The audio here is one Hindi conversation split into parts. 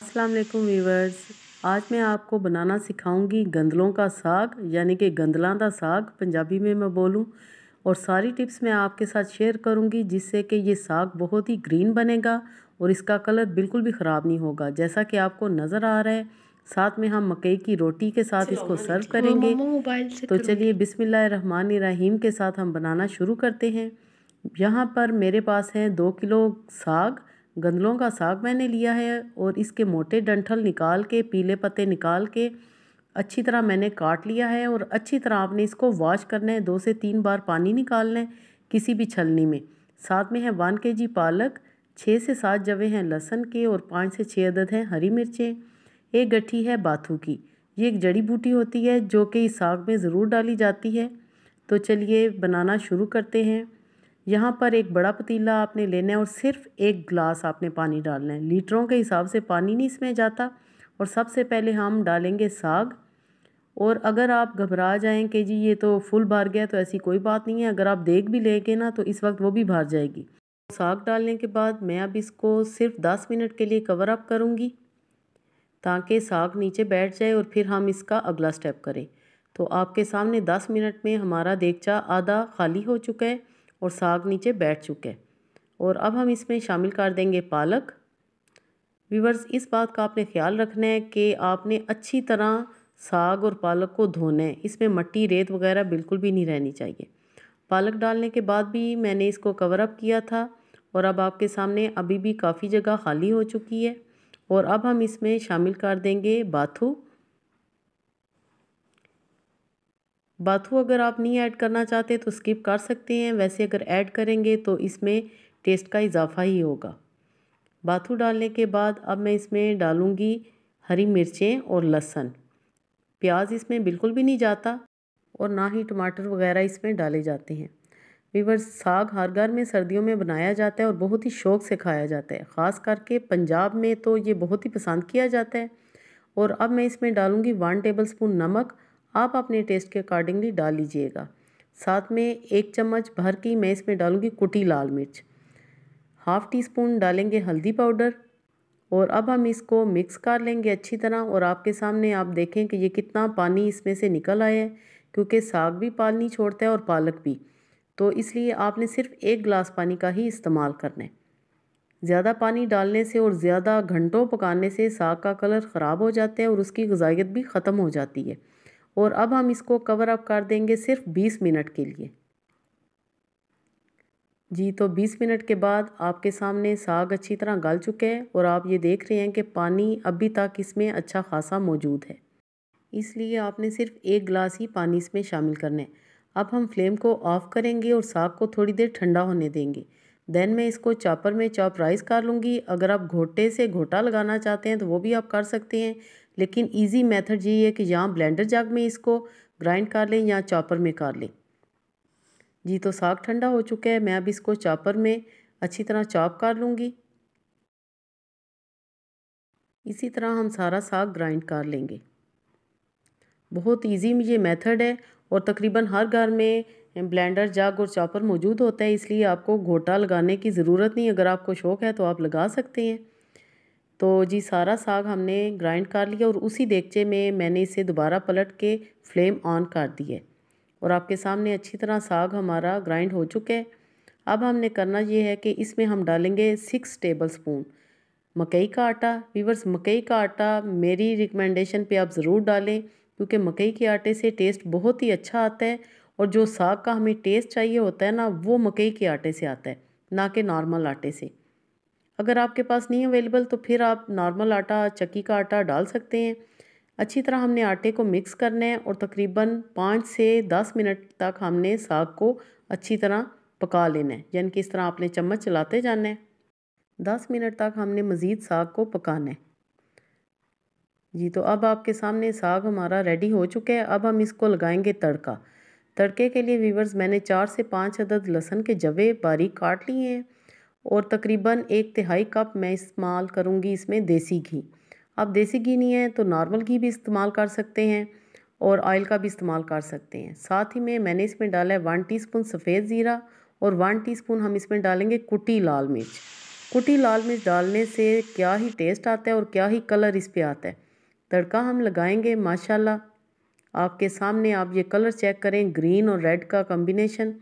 अस्सलाम वालेकुम वीवर्स। आज मैं आपको बनाना सिखाऊंगी गंदलों का साग, यानी कि गंदलां दा साग पंजाबी में मैं बोलूं। और सारी टिप्स मैं आपके साथ शेयर करूंगी जिससे कि ये साग बहुत ही ग्रीन बनेगा और इसका कलर बिल्कुल भी ख़राब नहीं होगा, जैसा कि आपको नज़र आ रहा है। साथ में हम मकई की रोटी के साथ इसको सर्व करेंगे। मोबाइल से तो चलिए करूँगी। बिस्मिल्लाहिर्रहमानिर्रहीम के साथ हम बनाना शुरू करते हैं। यहाँ पर मेरे पास है 2 किलो साग। गंदलों का साग मैंने लिया है और इसके मोटे डंठल निकाल के, पीले पत्ते निकाल के अच्छी तरह मैंने काट लिया है। और अच्छी तरह आपने इसको वॉश करना है, 2 से 3 बार पानी निकालना है किसी भी छलनी में। साथ में है 1 kg पालक, 6 से 7 जवे हैं लहसुन के और 5 से 6 अदद हैं हरी मिर्चें। एक गट्ठी है बाथू की। ये एक जड़ी बूटी होती है जो कि इस साग में ज़रूर डाली जाती है। तो चलिए बनाना शुरू करते हैं। यहाँ पर एक बड़ा पतीला आपने लेना है और सिर्फ 1 गिलास आपने पानी डालना है। लीटरों के हिसाब से पानी नहीं इसमें जाता। और सबसे पहले हम डालेंगे साग। और अगर आप घबरा जाएं कि जी ये तो फुल भर गया, तो ऐसी कोई बात नहीं है। अगर आप देख भी लेंगे ना तो इस वक्त वो भी भर जाएगी। साग डालने के बाद मैं अब इसको सिर्फ 10 मिनट के लिए कवर अप करूँगी ताकि साग नीचे बैठ जाए और फिर हम इसका अगला स्टेप करें। तो आपके सामने 10 मिनट में हमारा देगचा आधा खाली हो चुका है और साग नीचे बैठ चुका है। और अब हम इसमें शामिल कर देंगे पालक। व्यूअर्स, इस बात का आपने ख्याल रखना है कि आपने अच्छी तरह साग और पालक को धोना है। इसमें मट्टी रेत वगैरह बिल्कुल भी नहीं रहनी चाहिए। पालक डालने के बाद भी मैंने इसको कवर अप किया था और अब आपके सामने अभी भी काफ़ी जगह खाली हो चुकी है। और अब हम इसमें शामिल कर देंगे बाथू। बाथू अगर आप नहीं ऐड करना चाहते तो स्किप कर सकते हैं, वैसे अगर ऐड करेंगे तो इसमें टेस्ट का इजाफा ही होगा। बाथू डालने के बाद अब मैं इसमें डालूँगी हरी मिर्चें और लहसुन। प्याज इसमें बिल्कुल भी नहीं जाता और ना ही टमाटर वगैरह इसमें डाले जाते हैं। वीवर्स, साग हर घर में सर्दियों में बनाया जाता है और बहुत ही शौक़ से खाया जाता है। ख़ास करके पंजाब में तो ये बहुत ही पसंद किया जाता है। और अब मैं इसमें डालूँगी 1 टेबलस्पून नमक। आप अपने टेस्ट के अकॉर्डिंगली डाल लीजिएगा। साथ में 1 चम्मच भर की मैं इसमें डालूँगी कुटी लाल मिर्च। हाफ़ टी स्पून डालेंगे हल्दी पाउडर। और अब हम इसको मिक्स कर लेंगे अच्छी तरह। और आपके सामने आप देखें कि ये कितना पानी इसमें से निकल आया है, क्योंकि साग भी पानी छोड़ता है और पालक भी। तो इसलिए आपने सिर्फ 1 गिलास पानी का ही इस्तेमाल करना है। ज़्यादा पानी डालने से और ज़्यादा घंटों पकाने से साग का कलर ख़राब हो जाता है और उसकी ग़िज़ाइयत भी ख़त्म हो जाती है। और अब हम इसको कवर अप कर देंगे सिर्फ 20 मिनट के लिए। जी, तो 20 मिनट के बाद आपके सामने साग अच्छी तरह गल चुका है और आप ये देख रहे हैं कि पानी अभी तक इसमें अच्छा खासा मौजूद है। इसलिए आपने सिर्फ 1 गिलास ही पानी इसमें शामिल करना है। अब हम फ्लेम को ऑफ़ करेंगे और साग को थोड़ी देर ठंडा होने देंगे। देन मैं इसको चॉपर में चॉप राइस कर लूँगी। अगर आप घोटे से घोटा लगाना चाहते हैं तो वो भी आप कर सकते हैं, लेकिन ईज़ी मेथड यही है कि या ब्लेंडर जग में इसको ग्राइंड कर लें या चॉपर में कर लें। जी, तो साग ठंडा हो चुका है। मैं अब इसको चॉपर में अच्छी तरह चॉप कर लूँगी। इसी तरह हम सारा साग ग्राइंड कर लेंगे। बहुत इजी ये मेथड है और तकरीबन हर घर में ब्लेंडर जग और चॉपर मौजूद होता है, इसलिए आपको घोटा लगाने की ज़रूरत नहीं। अगर आपको शौक़ है तो आप लगा सकते हैं। तो जी, सारा साग हमने ग्राइंड कर लिया और उसी देगचे में मैंने इसे दोबारा पलट के फ्लेम ऑन कर दी है। और आपके सामने अच्छी तरह साग हमारा ग्राइंड हो चुका है। अब हमने करना ये है कि इसमें हम डालेंगे 6 टेबलस्पून मकई का आटा। वीवर्स, मकई का आटा मेरी रिकमेंडेशन पे आप ज़रूर डालें, क्योंकि मकई के आटे से टेस्ट बहुत ही अच्छा आता है। और जो साग का हमें टेस्ट चाहिए होता है ना, वो मकई के आटे से आता है, ना कि नॉर्मल आटे से। अगर आपके पास नहीं अवेलेबल तो फिर आप नॉर्मल आटा, चक्की का आटा डाल सकते हैं। अच्छी तरह हमने आटे को मिक्स करना है और तकरीबन 5 से 10 मिनट तक हमने साग को अच्छी तरह पका लेना है, यानी कि इस तरह आपने चम्मच चलाते जाना है। 10 मिनट तक हमने मज़ीद साग को पकाना है। जी, तो अब आपके सामने साग हमारा रेडी हो चुका है। अब हम इसको लगाएंगे तड़का। तड़के के लिए वीवर्स, मैंने 4 से 5 अदद लहसुन के जवे बारीक काट लिए हैं और तकरीबन 1/3 कप मैं इस्तेमाल करूँगी इसमें देसी घी। आप देसी घी नहीं है तो नॉर्मल घी भी इस्तेमाल कर सकते हैं और ऑयल का भी इस्तेमाल कर सकते हैं। साथ ही में मैंने इसमें डाला है 1 टीस्पून सफ़ेद ज़ीरा और 1 टीस्पून हम इसमें डालेंगे कुटी लाल मिर्च। कुटी लाल मिर्च डालने से क्या ही टेस्ट आता है और क्या ही कलर इस पे आता है। तड़का हम लगाएंगे माशाल्लाह आपके सामने, आप ये कलर चेक करें, ग्रीन और रेड का कॉम्बिनेशन।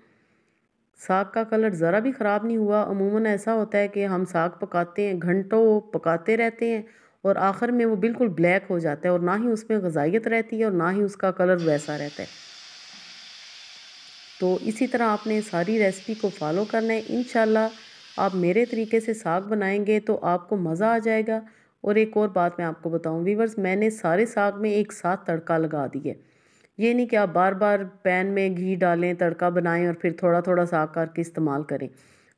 साग का कलर ज़रा भी ख़राब नहीं हुआ। अमूमन ऐसा होता है कि हम साग पकाते हैं, घंटों पकाते रहते हैं और आखिर में वो बिल्कुल ब्लैक हो जाता है और ना ही उसमें ग़ज़ाइयत रहती है और ना ही उसका कलर वैसा रहता है। तो इसी तरह आपने सारी रेसिपी को फॉलो करना है। इंशाल्लाह आप मेरे तरीके से साग बनाएंगे तो आपको मज़ा आ जाएगा। और एक और बात मैं आपको बताऊं व्यूअर्स, मैंने सारे साग में एक साथ तड़का लगा दिया। ये नहीं कि आप बार बार पैन में घी डालें, तड़का बनाएं और फिर थोड़ा थोड़ा साग करके इस्तेमाल करें।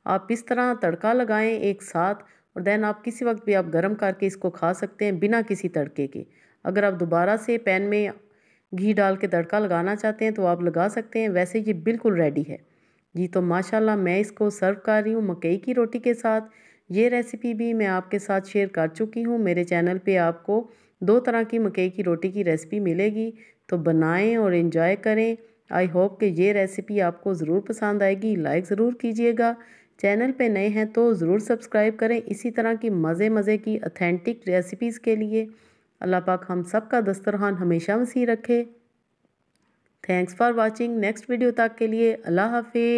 आप इस तरह तड़का लगाएं एक साथ और देन आप किसी वक्त भी आप गर्म करके इसको खा सकते हैं बिना किसी तड़के के। अगर आप दोबारा से पैन में घी डाल के तड़का लगाना चाहते हैं तो आप लगा सकते हैं, वैसे ये बिल्कुल रेडी है जी। तो माशाल्लाह मैं इसको सर्व कर रही हूँ मकई की रोटी के साथ। ये रेसिपी भी मैं आपके साथ शेयर कर चुकी हूँ। मेरे चैनल पे आपको 2 तरह की मकई की रोटी की रेसिपी मिलेगी, तो बनाएं और इन्जॉय करें। आई होप कि ये रेसिपी आपको ज़रूर पसंद आएगी। लाइक ज़रूर कीजिएगा, चैनल पे नए हैं तो ज़रूर सब्सक्राइब करें इसी तरह की मज़े की ऑथेंटिक रेसिपीज़ के लिए। अल्लाह पाक हम सब का दस्तरखान हमेशा वसी रखे। Thanks for watching. Next video तक के लिए अल्लाह हाफिज़।